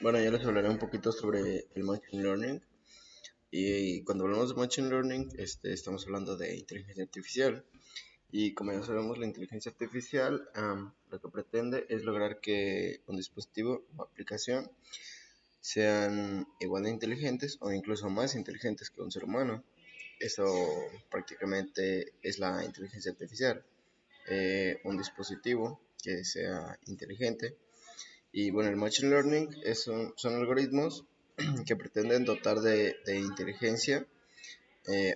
Bueno, ya les hablaré un poquito sobre el Machine Learning. Y cuando hablamos de Machine Learning, estamos hablando de inteligencia artificial. Y como ya sabemos, la inteligencia artificial lo que pretende es lograr que un dispositivo o aplicación sean igual de inteligentes o incluso más inteligentes que un ser humano. Eso prácticamente es la inteligencia artificial. Un dispositivo que sea inteligente. Y bueno, el Machine Learning son algoritmos que pretenden dotar de inteligencia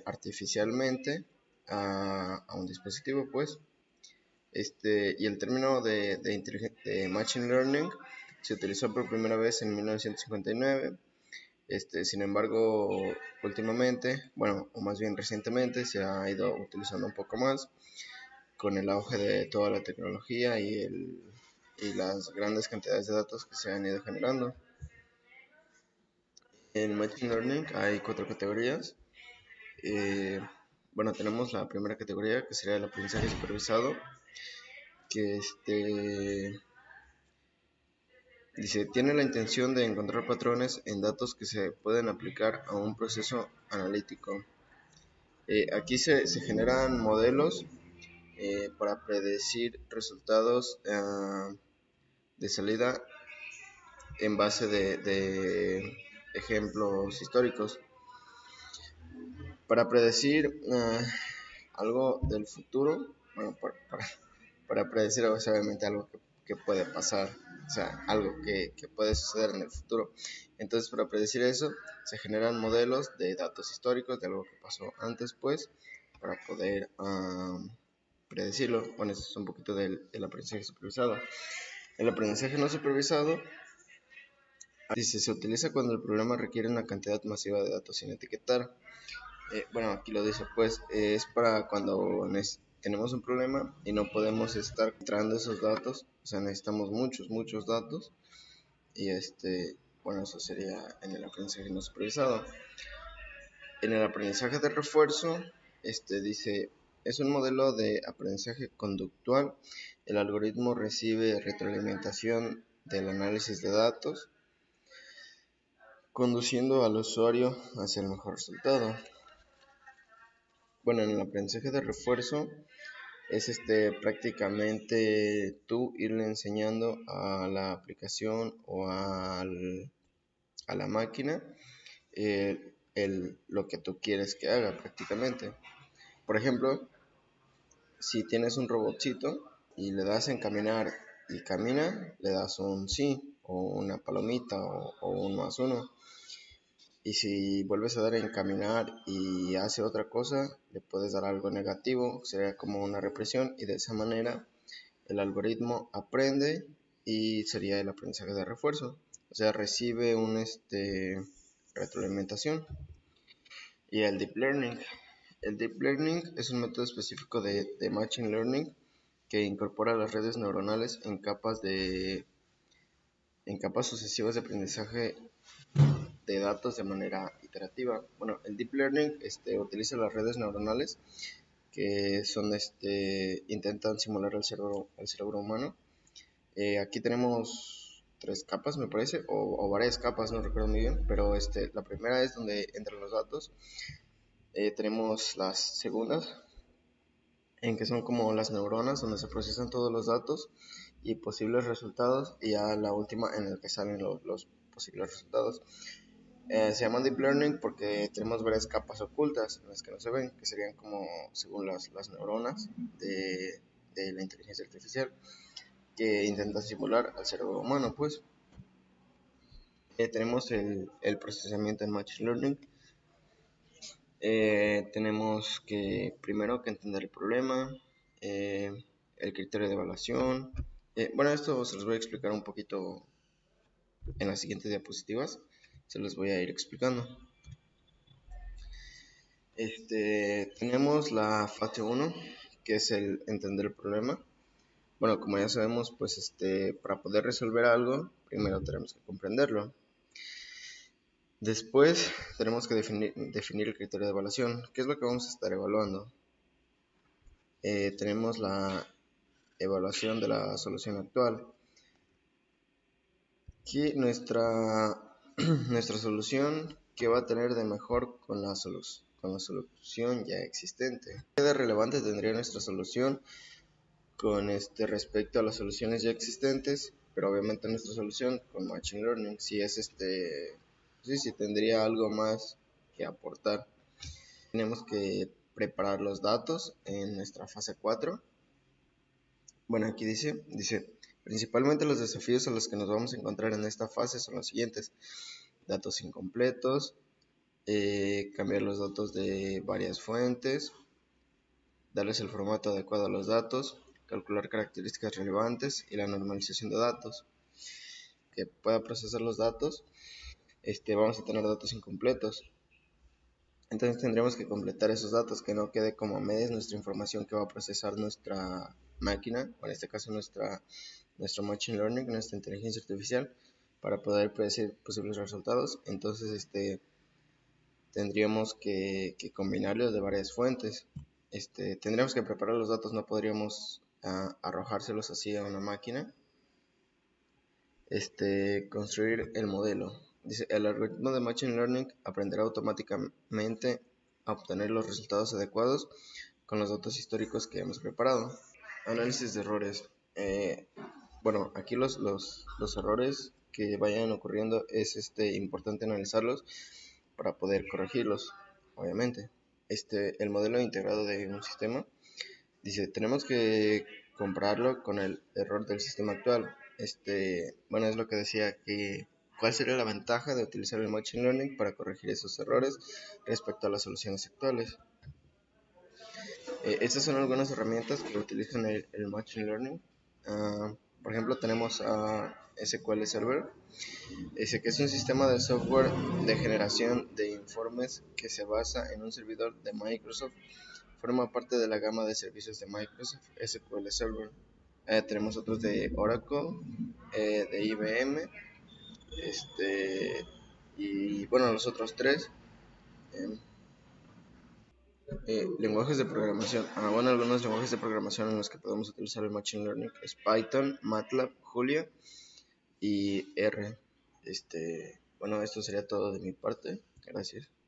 artificialmente a un dispositivo, pues. Y el término de Machine Learning se utilizó por primera vez en 1959. Sin embargo, últimamente, bueno, o más bien recientemente, se ha ido utilizando un poco más con el auge de toda la tecnología y las grandes cantidades de datos que se han ido generando. En Machine Learning hay cuatro categorías. Eh, bueno, tenemos la primera categoría que sería el aprendizaje supervisado, que dice, tiene la intención de encontrar patrones en datos que se pueden aplicar a un proceso analítico. Aquí se generan modelos para predecir resultados de salida en base de ejemplos históricos. Para predecir algo del futuro, bueno, para predecir obviamente algo que puede pasar, o sea, algo que puede suceder en el futuro. Entonces, para predecir eso, se generan modelos de datos históricos, de algo que pasó antes, pues, para poder predecirlo. Bueno, eso es un poquito del aprendizaje supervisado. El aprendizaje no supervisado dice, se utiliza cuando el problema requiere una cantidad masiva de datos sin etiquetar. Bueno, aquí lo dice, pues es para cuando tenemos un problema y no podemos estar entrando esos datos, o sea, necesitamos muchos datos y bueno, eso sería en el aprendizaje no supervisado. En el aprendizaje de refuerzo, dice, es un modelo de aprendizaje conductual. El algoritmo recibe retroalimentación del análisis de datos, conduciendo al usuario hacia el mejor resultado. Bueno, en el aprendizaje de refuerzo es prácticamente tú irle enseñando a la aplicación o a la máquina lo que tú quieres que haga prácticamente. Por ejemplo, si tienes un robotcito y le das en caminar y camina, le das un sí o una palomita o un más uno. Y si vuelves a dar en caminar y hace otra cosa, le puedes dar algo negativo, sería como una represión y de esa manera el algoritmo aprende y sería el aprendizaje de refuerzo. O sea, recibe un retroalimentación. Y el deep learning. El deep learning es un método específico de machine learning que incorpora las redes neuronales en capas sucesivas de aprendizaje de datos de manera iterativa. Bueno, el deep learning utiliza las redes neuronales que son intentan simular al cerebro humano. Aquí tenemos tres capas, me parece, o varias capas, no recuerdo muy bien, pero la primera es donde entran los datos. Tenemos las segundas, en que son como las neuronas, donde se procesan todos los datos y posibles resultados, y ya la última en la que salen los posibles resultados. Se llaman deep learning porque tenemos varias capas ocultas en las que no se ven, que serían como según las neuronas de la inteligencia artificial que intentan simular al cerebro humano, pues. Tenemos el procesamiento en Machine Learning. Tenemos que primero que entender el problema, el criterio de evaluación. Bueno, esto se los voy a explicar un poquito en las siguientes diapositivas. Se los voy a ir explicando. Tenemos la fase 1, que es el entender el problema. Bueno, como ya sabemos, pues para poder resolver algo, primero tenemos que comprenderlo. Después tenemos que definir el criterio de evaluación. ¿Qué es lo que vamos a estar evaluando? Tenemos la evaluación de la solución actual. que nuestra solución, ¿qué va a tener de mejor con con la solución ya existente? ¿Qué de relevante tendría nuestra solución con respecto a las soluciones ya existentes? Pero obviamente nuestra solución con Machine Learning si es sí tendría algo más que aportar. Tenemos que preparar los datos en nuestra fase 4. Bueno, aquí dice, principalmente los desafíos a los que nos vamos a encontrar en esta fase son los siguientes: datos incompletos, cambiar los datos de varias fuentes, darles el formato adecuado a los datos, calcular características relevantes y la normalización de datos. Que pueda procesar los datos, vamos a tener datos incompletos. Entonces tendremos que completar esos datos, que no quede como a medias nuestra información que va a procesar nuestra máquina, o en este caso nuestro Machine Learning, nuestra inteligencia artificial, para poder predecir posibles resultados. Entonces tendríamos que combinarlos de varias fuentes. Tendríamos que preparar los datos, no podríamos arrojárselos así a una máquina. Construir el modelo. Dice, el algoritmo de Machine Learning aprenderá automáticamente a obtener los resultados adecuados con los datos históricos que hemos preparado. Análisis de errores. Bueno, aquí los errores que vayan ocurriendo es importante analizarlos para poder corregirlos, obviamente. El modelo integrado de un sistema. Dice, tenemos que compararlo con el error del sistema actual. Bueno, es lo que decía, que cuál sería la ventaja de utilizar el Machine Learning para corregir esos errores respecto a las soluciones actuales. Estas son algunas herramientas que utilizan el Machine Learning. Por ejemplo, tenemos a SQL Server, que es un sistema de software de generación de informes que se basa en un servidor de Microsoft. Forma parte de la gama de servicios de Microsoft SQL Server. Tenemos otros de Oracle, de IBM, y bueno, los otros tres. eh, Lenguajes de programación. Bueno, algunos lenguajes de programación en los que podemos utilizar el Machine Learning es Python, MATLAB, Julia y R. Bueno, esto sería todo de mi parte. Gracias.